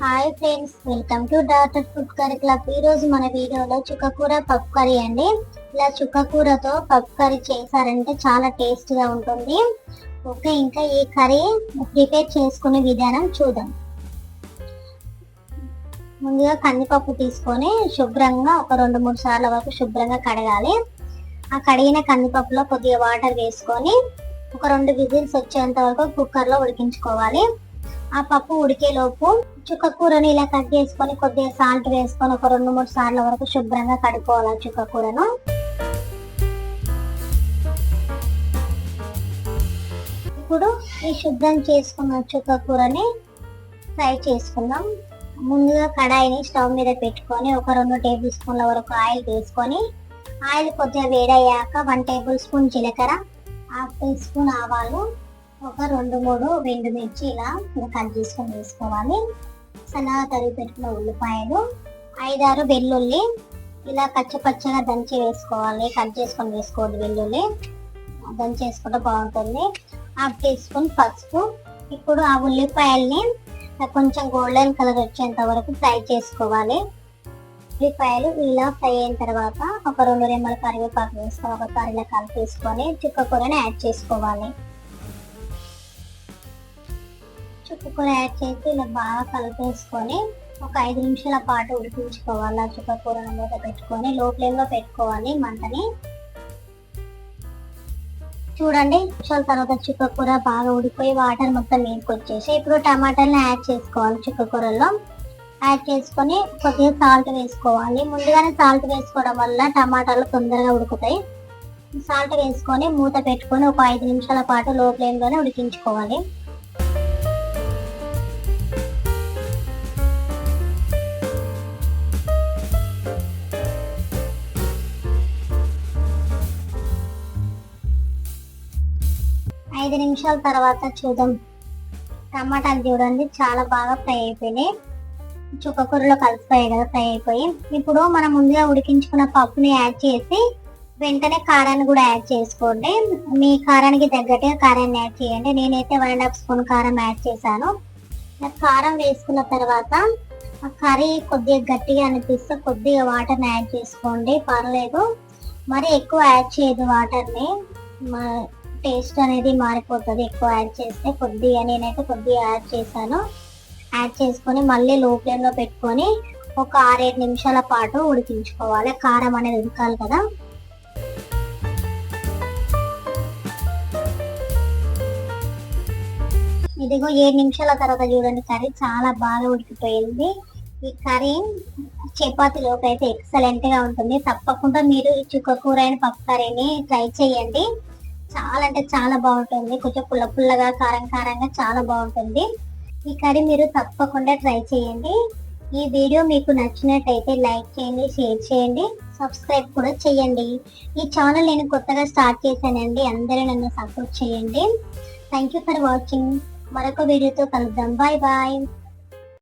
Hi friends, welcome to daughter food curry club. ఈ రోజు మన వీడియోలో చుక్కకూర పప్పు కర్రీ అండి. ఇలా చుక్కకూరతో పప్పు కర్రీ చేశారంటే చాలా టేస్ట్ గా ఉంటుంది. ఓకే, ఇంకా ఈ కర్రీ ప్రిపేర్ చేసుకునే విధానం చూద్దాం. ముందుగా కందిపప్పు తీసుకొని శుభ్రంగా ఒక 2-3 సార్ల వరకు శుభ్రంగా కడగాలి. ఆ కడిగిన కందిపప్పులో కొద్దిగా వాటర్ వేసుకొని ఒక 2 విజిల్స్ వచ్చేంత వరకు కుక్కర్లో ఉడికించుకోవాలి. ఆ పప్పు ఉడికేలోపు చుక్కకూరని ఇలా కట్ చేసుకొని కొద్దిగా సాల్ట్ వేసుకొని ఒక 2-3 సార్ల వరకు శుభ్రంగా కడుక్కోవాలి చుక్కకూరను. ఇప్పుడు ఈ శుభ్రం చేసుకున్న చుక్కకూరని ఫ్రై చేసుకుందాం. ముందుగా కడాయిని స్టవ్ మీద పెట్టుకొని ఒక 2 టేబుల్ స్పూన్ల వరకు ఆయిల్ వేసుకొని ఆయిల్ కొద్దిగా వేడయ్యాక 1 టేబుల్ స్పూన్ జీలకర్ర, 1/2 టీ స్పూన్ ఆవాలు, ఒక 2-3 ఎండుమిర్చి ఇలా కట్ చేసుకొని వేసుకోవాలి. సన్నగా తరిగి పెట్టుకున్న ఉల్లిపాయలు, 5-6 వెల్లుల్లి ఇలా పచ్చగా దంచి వేసుకోవాలి. కట్ చేసుకొని వేసుకోవద్దు, వెల్లుల్లి దంచి వేసుకుంటే బాగుంటుంది. 1/2 టీ స్పూన్ పసుపు. ఇప్పుడు ఆ ఉల్లిపాయల్ని కొంచెం గోల్డెన్ కలర్ వచ్చేంత వరకు ఫ్రై చేసుకోవాలి. ఉల్లిపాయలు ఇలా ఫ్రై అయిన తర్వాత ఒక 2 రెమ్మల కరివేపాకు వేసుకొని ఒకసారి ఇలా కలిపేసుకొని చుక్కకూరని యాడ్ చేసుకోవాలి. చుక్కకూర యాడ్ చేసి ఇలా బాగా కలిపేసుకొని ఒక 5 నిమిషాల పాటు ఉడికించుకోవాలి. ఆ చుక్కకూరను మూత పెట్టుకొని లో ఫ్లేమ్ లో పెట్టుకోవాలి మంటని. చూడండి, నిమిషాల తర్వాత చుక్కకూర బాగా ఉడికిపోయి వాటర్ మొత్తం మీదకి వచ్చేసి ఇప్పుడు టమాటాలను యాడ్ చేసుకోవాలి. చుక్కకూరలో యాడ్ చేసుకొని కొద్దిగా సాల్ట్ వేసుకోవాలి. ముందుగానే సాల్ట్ వేసుకోవడం వల్ల టమాటాలు తొందరగా ఉడుకుతాయి. సాల్ట్ వేసుకొని మూత పెట్టుకొని ఒక 5 నిమిషాల పాటు లో ఫ్లేమ్ లోనే ఉడికించుకోవాలి. ఐదు నిమిషాల తర్వాత చూద్దాం. టమాటాలు చూడండి చాలా బాగా ఫ్రై అయిపోయినాయి. చుక్కకూరలో కలిసిపోయాయి కదా, ఫ్రై అయిపోయి. ఇప్పుడు మనం ముందుగా ఉడికించుకున్న పప్పుని యాడ్ చేసి వెంటనే కారాన్ని కూడా యాడ్ చేసుకోండి. మీ కారానికి తగ్గట్టుగా కారాన్ని యాడ్ చేయండి. నేనైతే 1.5 స్పూన్ కారం యాడ్ చేశాను. కారం వేసుకున్న తర్వాత కర్రీ కొద్దిగా గట్టిగా అనిపిస్తే కొద్దిగా వాటర్ని యాడ్ చేసుకోండి, పర్లేదు. మరి ఎక్కువ యాడ్ చేయదు వాటర్ని, టేస్ట్ అనేది మారిపోతుంది. ఎక్కువ యాడ్ చేస్తే నేనైతే కొద్దిగా యాడ్ చేశాను. యాడ్ చేసుకొని మళ్ళీ లో ఫ్లేమ్ లో పెట్టుకొని ఒక 6-7 నిమిషాల పాటు ఉడికించుకోవాలి. కారం అనేది ఉడకాలి కదా. ఇదిగో 7 నిమిషాల తర్వాత చూడండి, కర్రీ చాలా బాగా ఉడికిపోయింది. ఈ కర్రీ చపాతీలోకి అయితే ఎక్సలెంట్ గా ఉంటుంది. తప్పకుండా మీరు ఈ చుక్కకూర అయిన పప్పు కర్రీని ట్రై చేయండి. చాలా అంటే చాలా బాగుంటుంది. కొంచెం పుల్లగా కారంగా చాలా బాగుంటుంది. ఈ కర్రీ మీరు తప్పకుండా ట్రై చేయండి. ఈ వీడియో మీకు నచ్చినట్టయితే లైక్ చేయండి, షేర్ చేయండి, సబ్స్క్రైబ్ కూడా చేయండి. ఈ ఛానల్ నేను కొత్తగా స్టార్ట్ చేశానండి, అందరూ నన్ను సపోర్ట్ చేయండి. Thank you for watching. మరొక వీడియోతో కలుద్దాం. Bye bye.